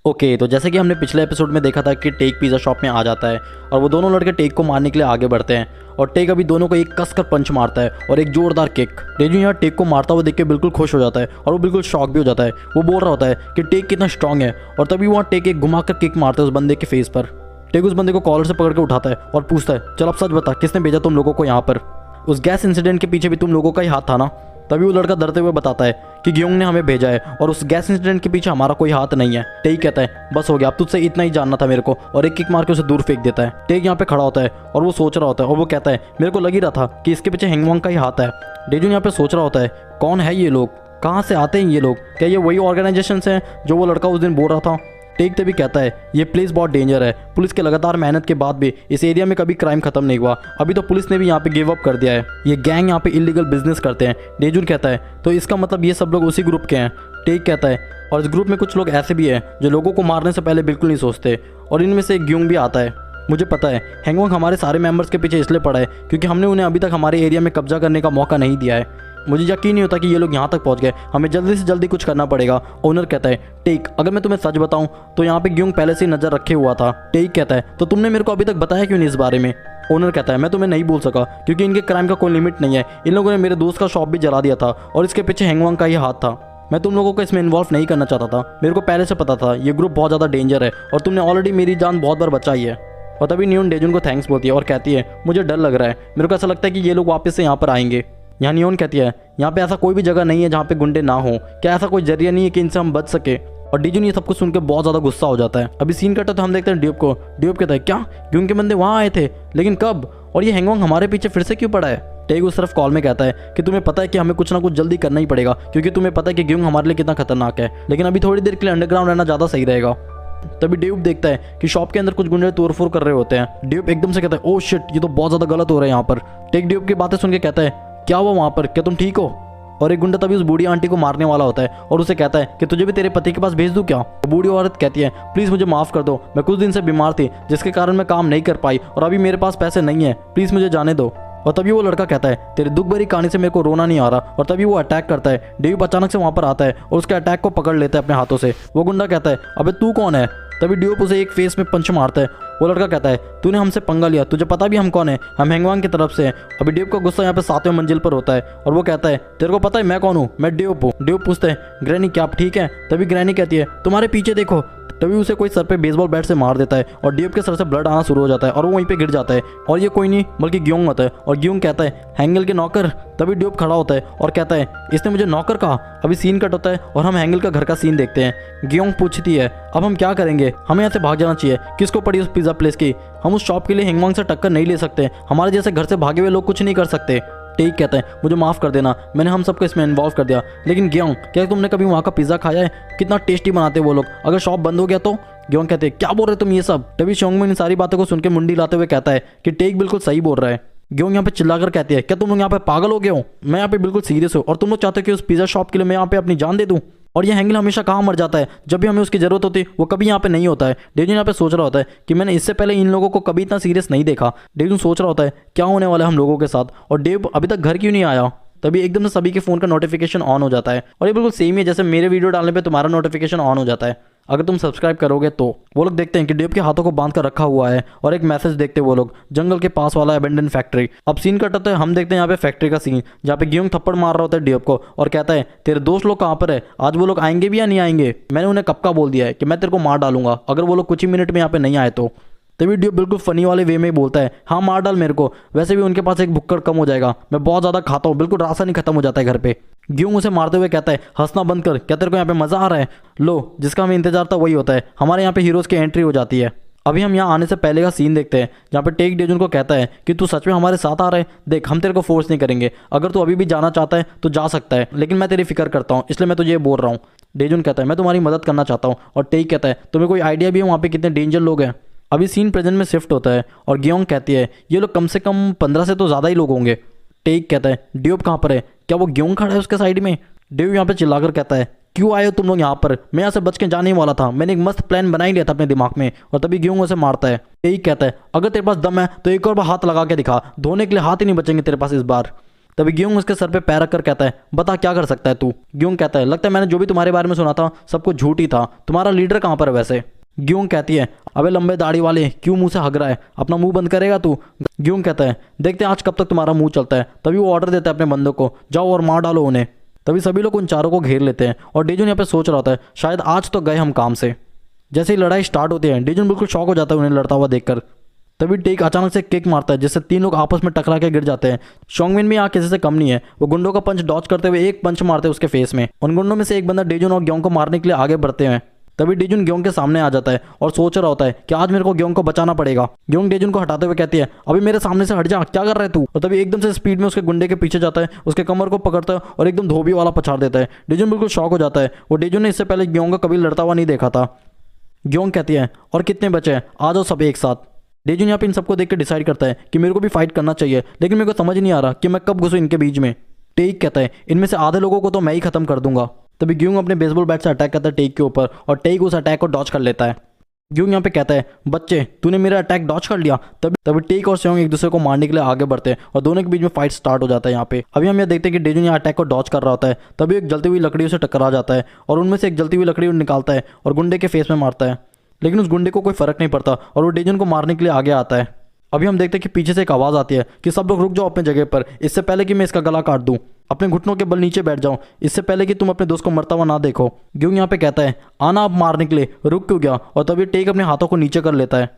Okay, तो जैसे कि हमने पिछले एपिसोड में देखा था कि टेक पिज़्ज़ा शॉप में आ जाता है और वो दोनों लड़के टेक को मारने के लिए आगे बढ़ते हैं और टेक अभी दोनों को एक कसकर पंच मारता है और एक जोरदार किक। डेजू यहाँ टेक को मारता हुआ देख के बिल्कुल खुश हो जाता है और वो बिल्कुल शॉक भी हो जाता है। वो बोल रहा होता है कि टेक कितना स्ट्रांग है और तभी वहाँ टेक एक घुमाकर किक मारता है उस बंदे के फेस पर। टेक उस बंदे को कॉलर से पकड़ के उठाता है और पूछता है, चल अब सच बता, किसने भेजा तुम लोगों को यहाँ पर? उस गैस इंसिडेंट के पीछे भी तुम लोगों का ही हाथ था ना? तभी वो लड़का डरते हुए बताता है कि ग्योंग ने हमें भेजा है और उस गैस इंसिडेंट के पीछे हमारा कोई हाथ नहीं है। टेक कहता है, बस हो गया, अब तुझसे इतना ही जानना था मेरे को, और एक किक मार के उसे दूर फेंक देता है। टेक यहाँ पे खड़ा होता है और वो सोच रहा होता है और वो कहता है, मेरे को लग ही रहा था कि इसके पीछे हैंगवांग का ही हाथ है। डेजुन यहाँ पे सोच रहा होता है, कौन है ये लोग, कहाँ से आते हैं ये लोग, क्या ये वही ऑर्गेनाइजेशन हैं जो वो लड़का उस दिन बोल रहा था? टेक तभी कहता है, ये प्लेस बहुत डेंजर है, पुलिस के लगातार मेहनत के बाद भी इस एरिया में कभी क्राइम खत्म नहीं हुआ, अभी तो पुलिस ने भी यहाँ पे गिव अप कर दिया है, ये गैंग यहाँ पे इलीगल बिजनेस करते हैं। डेजुन कहता है, तो इसका मतलब ये सब लोग उसी ग्रुप के हैं? टेक कहता है, और इस ग्रुप में कुछ लोग ऐसे भी हैं जो लोगों को मारने से पहले बिल्कुल नहीं सोचते, और इनमें से एक ग्योंग भी आता है। मुझे पता है हैंगवांग हमारे सारे मेंबर्स के पीछे इसलिए पड़ा है क्योंकि हमने उन्हें अभी तक हमारे एरिया में कब्जा करने का मौका नहीं दिया है। मुझे यकीन नहीं होता कि ये लोग यहाँ तक पहुँच गए, हमें जल्दी से जल्दी कुछ करना पड़ेगा। ओनर कहता है, टेक, अगर मैं तुम्हें सच बताऊं तो यहाँ पे ग्योंग पहले से ही नजर रखे हुआ था। टेक कहता है, तो तुमने मेरे को अभी तक बताया क्यों नहीं इस बारे में? ओनर कहता है, मैं तुम्हें नहीं बोल सका क्योंकि इनके क्राइम का कोई लिमिट नहीं है, इन लोगों ने मेरे दोस्त का शॉप भी जला दिया था और इसके पीछे हैंगवांग का ही हाथ था। मैं तुम लोगों को इसमें इन्वॉल्व नहीं करना चाहता था, मेरे को पहले से पता था ये ग्रुप बहुत ज़्यादा डेंजर है और तुमने ऑलरेडी मेरी जान बहुत बार बचाई है। और तभी नियोन डेजुन को थैंक्स बोलती है और कहती है, मुझे डर लग रहा है, मेरे को ऐसा लगता है कि ये लोग वापस से यहाँ पर आएंगे। यहाँ नियोन कहती है, यहाँ पे ऐसा कोई भी जगह नहीं है जहाँ पे गुंडे ना हो, क्या ऐसा कोई जरिया नहीं है कि इनसे हम बच सके? और डेजुन ये सब कुछ सुन के बहुत ज़्यादा गुस्सा हो जाता है। अभी सीन कटा तो हम देखते हैं ड्यूब को। ड्यूब कहता है, क्या ग्योंग के बंदे वहाँ आए थे, लेकिन कब, और ये हैंगवांग हमारे पीछे फिर से क्यों पड़ा है? टेक उस तरफ कॉल में कहता है कि तुम्हें पता है कि हमें कुछ ना कुछ जल्दी करना ही पड़ेगा क्योंकि तुम्हें पता है कि ग्योंग हमारे लिए कितना खतरनाक है, लेकिन अभी थोड़ी देर के लिए अंडरग्राउंड रहना ज़्यादा सही रहेगा। तभी ड्यूब देखता है कि शॉप के अंदर कुछ गुंडे तोड़फोड़ कर रहे होते हैं। ड्यूब एकदम से कहता है, ओह शिट, ये तो बहुत ज़्यादा गलत हो रहा है यहाँ पर। टेक ड्यूब की बातें सुन के कहता है, क्या हुआ वहाँ पर, क्या तुम ठीक हो? और एक गुंडा तभी उस बूढ़ी आंटी को मारने वाला होता है और उसे कहता है कि तुझे भी तेरे पति के पास भेज दूं क्या? बूढ़ी औरत कहती है, प्लीज़ मुझे माफ़ कर दो, मैं कुछ दिन से बीमार थी जिसके कारण मैं काम नहीं कर पाई और अभी मेरे पास पैसे नहीं है, प्लीज़ मुझे जाने दो। और तभी वो लड़का कहता है, तेरे दुख भरी कहानी से मेरे को रोना नहीं आ रहा, और तभी वो अटैक करता है। ड्यूब अचानक से वहाँ पर आता है और उसके अटैक को पकड़ लेता है अपने हाथों से। वो गुंडा कहता है, अबे तू कौन है? तभी ड्यूब उसे एक फेस में पंच मारता है। वो लड़का कहता है, तूने हमसे पंगा लिया, तुझे पता भी हम कौन है, हम हैंगवांग की तरफ से हैं। अभी ड्यूब का गुस्सा यहाँ पे 7वें मंजिल पर होता है और वो कहता है, तेरे को पता है मैं कौन हूँ? मैं ड्यूब हूँ। ड्यूब पूछते हैं, ग्रैनी क्या आप ठीक है? तभी ग्रैनी कहती है, तुम्हारे पीछे देखो। तभी उसे कोई सर पे बेसबॉल बैट से मार देता है और ड्यूब के सर से ब्लड आना शुरू हो जाता है और वो वहीं पे गिर जाता है। और ये कोई नहीं बल्कि ग्योंग होता है और ग्योंग कहता है, हैंगल के नौकर। तभी ड्यूब खड़ा होता है और कहता है, इसने मुझे नौकर कहा। अभी सीन कट होता है और हम हैंगल का घर का सीन देखते हैं। ग्योंग पूछती है, अब हम क्या करेंगे, हमें यहाँ से भाग जाना चाहिए। किसको पड़ी उस पिज़्ज़ा प्लेस की? हम उस शॉप के लिए हैंगवांग से टक्कर नहीं ले सकते, हमारे जैसे घर से भागे हुए लोग कुछ नहीं कर सकते। टेक कहता है, मुझे माफ़ कर देना, मैंने हम सबको इसमें इन्वॉल्व कर दिया, लेकिन ग्योंग, क्या तुमने कभी वहाँ का पिज़्ज़ा खाया है? कितना टेस्टी बनाते वो लोग, अगर शॉप बंद हो गया तो? ग्योंग कहते हैं, क्या बोल रहे तुम ये सब? तभी शोंगमिन इन सारी बातों को सुन के मुंडी लाते हुए कहता है कि टेक बिल्कुल सही बोल रहा है। ग्योंग यहाँ पे चिल्लाकर कहती है, क्या तुम लोग यहाँ पे पागल हो गए हो? मैं यहाँ पे बिल्कुल सीरियस हूँ और तुम लोग चाहते हो कि उस पिज़्ज़ा शॉप के लिए मैं यहाँ पे अपनी जान दे दूँ? और ये हैंगल हमेशा कहाँ मर जाता है, जब भी हमें उसकी ज़रूरत होती है वो कभी यहाँ पे नहीं होता है। डेजुन यहाँ पे सोच रहा होता है कि मैंने इससे पहले इन लोगों को कभी इतना सीरियस नहीं देखा। डेजुन सोच रहा होता है, क्या होने वाला है हम लोगों के साथ, और डेव अभी तक घर क्यों नहीं आया? तभी एकदम से सभी के फ़ोन का नोटिफिकेशन ऑन हो जाता है और ये बिल्कुल सेम है जैसे मेरे वीडियो डालने पे तुम्हारा नोटिफिकेशन ऑन हो जाता है अगर तुम सब्सक्राइब करोगे तो। वो लोग देखते हैं कि डेव के हाथों को बांध कर रखा हुआ है और एक मैसेज देखते हैं वो लोग, जंगल के पास वाला अबेंडन फैक्ट्री। अब सीन कट होता है, हम देखते हैं यहाँ पे फैक्ट्री का सीन जहाँ पे ग्योंग थप्पड़ मार रहा होता है डेव को और कहता है, तेरे दोस्त लोग कहाँ पर है, आज वो लोग आएंगे भी या नहीं आएंगे? मैंने उन्हें कब का बोल दिया है कि मैं तेरे को मार डालूंगा अगर वो लोग कुछ ही मिनट में यहाँ पे नहीं आए तो। तभी ड्यूब बिल्कुल फनी वाले वे में बोलता है, हाँ मार डाल मेरे को, वैसे भी उनके पास एक भुक्कड़ कम हो जाएगा, मैं बहुत ज़्यादा खाता हूँ, बिल्कुल राशन ही खत्म हो जाता है घर पे। ग्योंग उसे मारते हुए कहता है, हंसना बंद कर, क्या तेरे को यहाँ पे मज़ा आ रहा है? लो, जिसका हमें इंतजार था वही होता है, हमारे यहाँ पे हीरोज़ की एंट्री हो जाती है। अभी हम यहाँ आने से पहले का सीन देखते हैं जहाँ पे टेक डेजुन को कहता है कि तू सच में हमारे साथ आ रहा है, देख हम तेरे को फोर्स नहीं करेंगे, अगर तू अभी भी जाना चाहता है तो जा सकता है, लेकिन मैं तेरी फिक्र करता हूँ इसलिए मैं तुझे बोल रहा हूँ। डेजुन कहता है, मैं तुम्हारी मदद करना चाहता हूँ, और टेक कहता है, तुम्हें कोई आइडिया भी है वहाँ पे कितने डेंजर लोग हैं? अभी सीन प्रेजेंट में शिफ्ट होता है और ग्योंग कहती है, ये लोग कम से कम 15 से तो ज़्यादा ही लोग होंगे। टेक कहता है, ड्यूब कहाँ पर है, क्या वो ग्योंग खड़ा है उसके साइड में? ड्यूब यहाँ पे चिल्लाकर कहता है, क्यों आए हो तुम लोग यहाँ पर, मैं यहाँ से बच के जाने वाला था, मैंने एक मस्त प्लान बना ही लिया था अपने दिमाग में। और तभी ग्योंग उसे मारता है। टेक कहता है, अगर तेरे पास दम है तो एक और बार हाथ लगा के दिखा, धोने के लिए हाथ ही नहीं बचेंगे तेरे पास इस बार। तभी ग्योंग उसके सर पे पैर रखकर कहता है, बता क्या कर सकता है तू। ग्योंग कहता है, लगता है मैंने जो भी तुम्हारे बारे में सुना था सब कुछ झूठ ही था, तुम्हारा लीडर कहाँ पर है वैसे। ग्योंग कहती है, अबे लंबे दाढ़ी वाले क्यों मुंह से हग रहा है, अपना मुंह बंद करेगा तू। ग्योंग कहता है, देखते हैं आज कब तक तुम्हारा मुंह चलता है। तभी वो ऑर्डर देता है अपने बंदों को, जाओ और मार डालो उन्हें। तभी सभी लोग उन चारों को घेर लेते हैं और डेजुन यहाँ पे सोच रहा होता है, शायद आज तो गए हम काम से। जैसे ही लड़ाई स्टार्ट होती है डेजुन बिल्कुल शॉक हो जाता है उन्हें लड़ता हुआ देखकर। तभी टेक अचानक से किक मारता है जिससे 3 लोग आपस में टकरा के गिर जाते हैं। शोंगमिन भी यहाँ किसी से कम नहीं है, वो गुंडों का पंच डॉच करते हुए एक पंच मारते हैं उसके फेस में। उन गुंडों में से एक बंदा डेजुन और ग्योंग को मारने के लिए आगे बढ़ते हैं। तभी डेजुन ग्योंग के सामने आ जाता है और सोच रहा होता है कि आज मेरे को ग्योंग को बचाना पड़ेगा। ग्योंग डेजुन को हटाते हुए कहती है, अभी मेरे सामने से हट जा, क्या कर रहा है तू। और तभी एकदम से स्पीड में उसके गुंडे के पीछे जाता है, उसके कमर को पकड़ता है और एकदम धोबी वाला पछाड़ देता है। डेजुन बिल्कुल शॉक हो जाता है, वो डेजुन ने इससे पहले ग्योंग को कभी लड़ता हुआ नहीं देखा था। ग्योंग कहती है, और कितने बचे हैं, आ जाओ सब एक साथ। डेजुन यहाँ पे इन सबको देख के डिसाइड करता है कि मेरे को भी फाइट करना चाहिए, लेकिन मेरे को समझ नहीं आ रहा कि मैं कब घुसूं इनके बीच में। टेक कहता है, इनमें से आधे लोगों को तो मैं ही खत्म कर दूंगा। तभी ग्योंग अपने बेसबॉल बैट से अटैक करता है टेक के ऊपर और टेक उस अटैक को डॉच कर लेता है। ग्योंग यहाँ पे कहता है, बच्चे तूने मेरा अटैक डॉच कर लिया। तभी टेक और सेयोंग एक दूसरे को मारने के लिए आगे बढ़ते हैं और दोनों के बीच में फाइट स्टार्ट हो जाता है। यहाँ पे अभी हम ये देखते हैं कि डेजुन यहाँ अटैक को डॉच कर रहा होता है, तभी एक जलती हुई लकड़ी से टकरा जाता है और उनमें से एक जलती हुई लकड़ी निकालता है और गुंडे के फेस में मारता है। लेकिन उस गुंडे को कोई फर्क नहीं पड़ता और वो डेजुन को मारने के लिए आगे आता है। अभी हम देखते हैं कि पीछे से एक आवाज़ आती है कि सब लोग रुक जाओ अपने जगह पर, इससे पहले कि मैं इसका गला काट दूं। अपने घुटनों के बल नीचे बैठ जाओ, इससे पहले कि तुम अपने दोस्त को मरता हुआ ना देखो। ग्योंग यहाँ पे कहता है, आना अब मारने के लिए, रुक क्यों गया। और तभी टेक अपने हाथों को नीचे कर लेता है।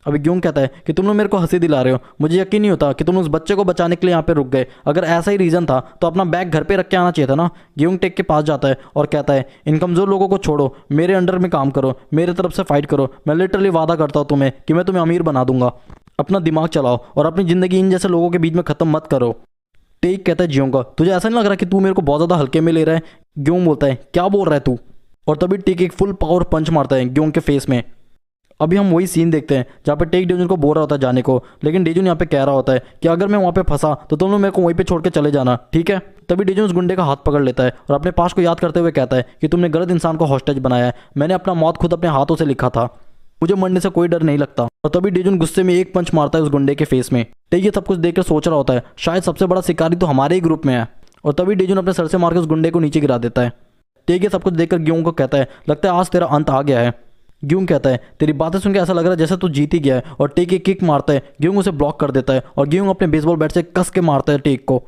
अभी ग्योंग कहता है कि तुम लोग मेरे को हंसी दिला रहे हो, मुझे यकीन नहीं होता कि तुम उस बच्चे को बचाने के लिए यहाँ पे रुक गए। अगर ऐसा ही रीज़न था तो अपना बैग घर पे रख के आना चाहिए था ना। ग्योंग टेक के पास जाता है और कहता है, इन कमज़ोर लोगों को छोड़ो, मेरे अंडर में काम करो, मेरे तरफ से फाइट करो। मैं लिटरली वादा करता हूँ तुम्हें कि मैं तुम्हें अमीर बना दूंगा। अपना दिमाग चलाओ और अपनी ज़िंदगी इन जैसे लोगों के बीच में ख़त्म मत करो। टेक कहता है, जियोंगा, तुझे ऐसा नहीं लग रहा कि तू मेरे को बहुत ज़्यादा हल्के में ले रहा है। ग्योंग बोलता है, क्या बोल रहा है तू। और तभी टेक एक फुल पावर पंच मारता है ग्योंग के फेस में। अभी हम वही सीन देखते हैं जहाँ पे टेक डेजुन को बोल रहा होता है जाने को, लेकिन डेजुन यहाँ पे कह रहा होता है कि अगर मैं वहाँ पे फंसा तो तुम लोग मेरे को वहीं पे छोड़ के चले जाना, ठीक है। तभी डेजुन उस गुंडे का हाथ पकड़ लेता है और अपने पास को याद करते हुए कहता है कि तुमने गलत इंसान को हॉस्टेज बनाया है, मैंने अपना मौत खुद अपने हाथों से लिखा था, मुझे मरने से कोई डर नहीं लगता। और तभी डेजुन गुस्से में एक पंच मारता है उस गुंडे के फेस में। टेक ये सब कुछ देखकर सोच रहा होता है, शायद सबसे बड़ा शिकारी तो हमारे ही ग्रुप में है। और तभी डेजुन अपने सर से मार के उस गुंडे को नीचे गिरा देता है। टेक ये सब कुछ देखकर ग्योंग को कहता है, लगता है आज तेरा अंत आ गया है। ग्योंग कहता है, तेरी बातें सुन के ऐसा लग रहा है जैसे तू जीत ही गया है। और टेक एक किक मारता है, ग्योंग उसे ब्लॉक कर देता है और ग्योंग अपने बेसबॉल बैट से कस के मारता है टेक को।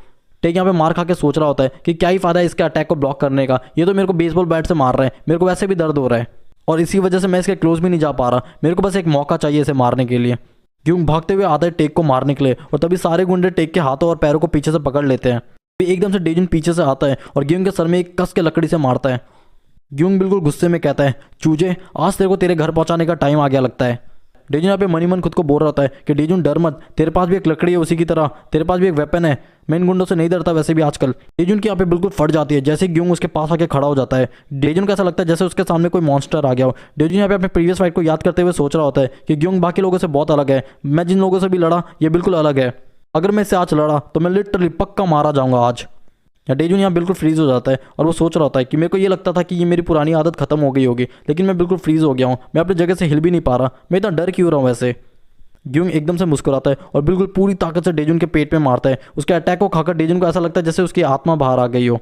टेक यहाँ पे मार खा के सोच रहा होता है कि क्या ही फायदा है इसके अटैक को ब्लॉक करने का, ये तो मेरे को बेसबॉल बैट से मार रहा है, मेरे को वैसे भी दर्द हो रहा है और इसी वजह से मैं इसके क्लोज भी नहीं जा पा रहा, मेरे को बस एक मौका चाहिए इसे मारने के लिए। ग्योंग भागते हुए आता है टेक को मारने के लिए और तभी सारे गुंडे टेक के हाथों और पैरों को पीछे से पकड़ लेते हैं। एकदम से डेजुन पीछे से आता है और ग्योंग के सर में एक कस के लकड़ी से मारता है। ग्योंग बिल्कुल गुस्से में कहता है, चूजे आज तेरे को तेरे घर पहुंचाने का टाइम आ गया लगता है। डेजुन यहाँ पे मनी मन खुद को बोल रहा होता है कि डेजुन डर मत, तेरे पास भी एक लकड़ी है उसी की तरह, तेरे पास भी एक वेपन है, मैं इन गुंडों से नहीं डरता वैसे भी आजकल। डेजुन की यहाँ पे बिल्कुल फट जाती है जैसे ग्योंग उसके पास आके खड़ा हो जाता है। डेजुन को ऐसा लगता है जैसे उसके सामने कोई मॉन्स्टर आ गया हो। डेजुन यहाँ पे अपने प्रीवियस फाइट को याद करते हुए सोच रहा होता है कि ग्योंग बाकी लोगों से बहुत अलग है, मैं जिन लोगों से भी लड़ा ये बिल्कुल अलग है, अगर मैं इससे आज लड़ा तो मैं लिटरली पक्का मारा जाऊंगा आज। डेजुन यहाँ बिल्कुल फ्रीज हो जाता है और वो सोच रहा होता है कि मेरे को ये लगता था कि ये मेरी पुरानी आदत खत्म हो गई होगी, लेकिन मैं बिल्कुल फ्रीज हो गया हूँ, मैं अपनी जगह से हिल भी नहीं पा रहा, मैं इतना डर क्यों रहा हूँ वैसे। ग्योंग एकदम से मुस्कुराता है और बिल्कुल पूरी ताकत से डेजुन के पेट में मारता है। उसके अटैक को खाकर डेजुन को ऐसा लगता है जैसे उसकी आत्मा बाहर आ गई हो।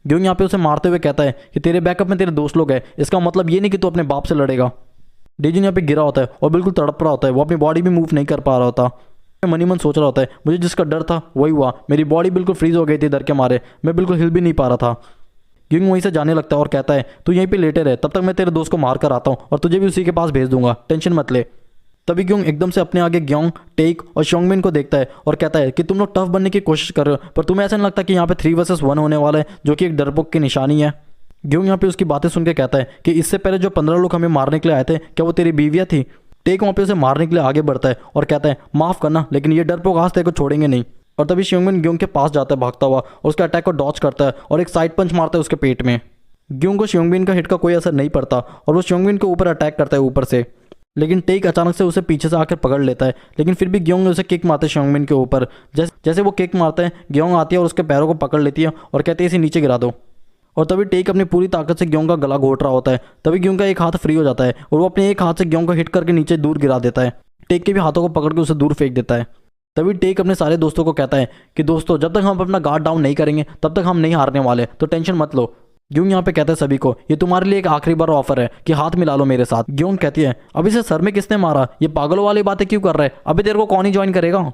ग्योंग यहाँ पे उसे मारते हुए कहता है कि तेरे बैकअप में तेरे दोस्त लोग हैं, इसका मतलब ये नहीं कि तू अपने बाप से लड़ेगा। डेजुन यहाँ पे गिरा होता है और बिल्कुल तड़प रहा होता है, वो अपनी बॉडी भी मूव नहीं कर पा रहा होता। मनी मन सोच रहा होता है, मुझे जिसका डर था वही हुआ, मेरी बॉडी बिल्कुल फ्रीज हो गई थी डर के मारे, मैं बिल्कुल हिल भी नहीं पा रहा था। ग्योंग वहीं से जाने लगता है और कहता है, तू यहीं पे लेटे रहे, तब तक मैं तेरे दोस्त को मार कर आता हूँ और तुझे भी उसी के पास भेज दूंगा, टेंशन मत ले। तभी ग्योंग एकदम से अपने आगे ग्योंग, टेक और शोंगमिन को देखता है और कहता है कि तुम लोग टफ बनने की कोशिश कर रहे हो, पर तुम्हें ऐसा नहीं लगता कि यहाँ पे 3 वर्सेस 1 होने वाला है, जो कि एक डरपोक की निशानी है। ग्योंग यहाँ पे उसकी बातें सुन के कहता है कि इससे पहले जो 15 लोग हमें मारने के लिए आए थे, क्या वो तेरी बीवियाँ थी। टेक वहाँ पे उसे मारने के लिए आगे बढ़ता है और कहता है, माफ़ करना लेकिन ये डरपोक आज तेरे को छोड़ेंगे नहीं। और तभी शोंगमिन ग्योंग के पास जाता है भागता हुआ और उसके अटैक को डॉच करता है और एक साइड पंच मारता है उसके पेट में। ग्योंग को शोंगमिन का हिट का कोई असर नहीं पड़ता और वो शोंगमिन के ऊपर अटैक करता है ऊपर से, लेकिन टेक अचानक से उसे पीछे से आकर पकड़ लेता है। लेकिन फिर भी ग्योंग उसे किक मारते हैं शोंगमिन के ऊपर। जैसे वो किक मारते हैं ग्योंग आती है और उसके पैरों को पकड़ लेती है और कहती है इसे नीचे गिरा दो। और तभी टेक अपनी पूरी ताकत से ग्योंग का गला घोट रहा होता है। तभी ग्योंग का एक हाथ फ्री हो जाता है और वो अपने एक हाथ से ग्योंग को हिट करके नीचे दूर गिरा देता है। टेक के भी हाथों को पकड़ के उसे दूर फेंक देता है। तभी टेक अपने सारे दोस्तों को कहता है कि दोस्तों जब तक हम अपना गार्ड डाउन नहीं करेंगे तब तक हम नहीं हारने वाले, तो टेंशन मत लो। ग्योंग यहाँ पे कहता है सभी को, ये तुम्हारे लिए एक आखिरी बार ऑफर है कि हाथ मिला लो मेरे साथ। ग्योंग कहती है, अब इसे सर में किसने मारा, ये पागलों वाली बातें क्यों कर रहा है, अभी तेरे को कौन ही ज्वाइन करेगा।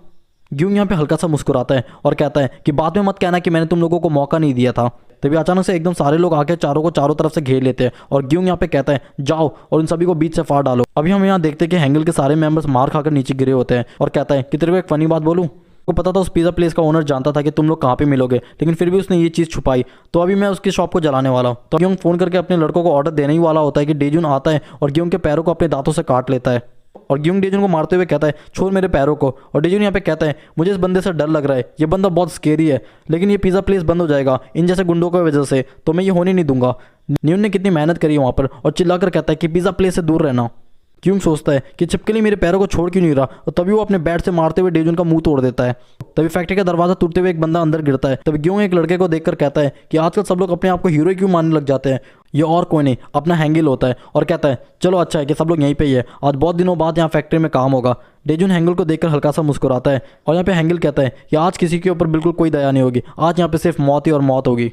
ग्योंग यहाँ पे हल्का सा मुस्कुराता है और कहता है कि बाद में मत कहना कि मैंने तुम लोगों को मौका नहीं दिया था। तभी अचानक से एकदम सारे लोग आके चारों को चारों तरफ से घेर लेते हैं और ग्योंग यहाँ पे कहता है जाओ और उन सभी को बीच से फाड़ डालो। अभी हम यहाँ देखते हैं कि हैंगल के सारे मेंबर्स मार खाकर नीचे गिरे होते हैं और कहता है कि तेरे को एक फनी बात बोलूं, को पता था उस पिज़्ज़ा प्लेस का ओनर जानता था कि तुम लोग कहाँ पे मिलोगे, लेकिन फिर भी उसने ये चीज़ छुपाई, तो अभी मैं उसकी शॉप को जलाने वाला हूँ। तो ग्योंग फ़ोन करके अपने लड़कों को ऑर्डर देने ही वाला होता है कि डेजुन आता है और ग्योंग के पैरों को अपने दांतों से काट लेता है और ग्योंग डेजुन को मारते हुए कहता है छोड़ मेरे पैरों को। और डेजुन यहाँ पे कहता है मुझे इस बंदे से डर लग रहा है, ये बंदा बहुत स्केरी है, लेकिन ये पिज़्ज़ा प्लेस बंद हो जाएगा इन जैसे गुंडों की वजह से, तो मैं ये होने नहीं दूंगा। न्यून ने कितनी मेहनत करी है वहाँ पर और चिल्लाकर कहता है कि पिज़्ज़ा प्लेस से दूर रहना। ग्योंग सोचता है कि छिपकली मेरे पैरों को छोड़ क्यों नहीं रहा, और तभी वो अपने बैट से मारते हुए डेजुन का मुंह तोड़ देता है। तभी फैक्ट्री का दरवाजा टूटते हुए एक बंदा अंदर गिरता है। तभी ग्योंग एक लड़के को देखकर कहता है कि आजकल सब लोग अपने आप को हीरो क्यों मानने लग जाते हैं, ये और कोई नहीं अपना हैंगल होता है। और कहता है चलो अच्छा है कि सब लोग यहीं पे ही है, आज बहुत दिनों बाद यहाँ फैक्ट्री में काम होगा। डेजुन हैंगल को देखकर हल्का सा मुस्कुराता है और यहाँ पे हैंगल कहता है कि आज किसी के ऊपर बिल्कुल कोई दया नहीं होगी, आज यहाँ पे सिर्फ मौत ही और मौत होगी।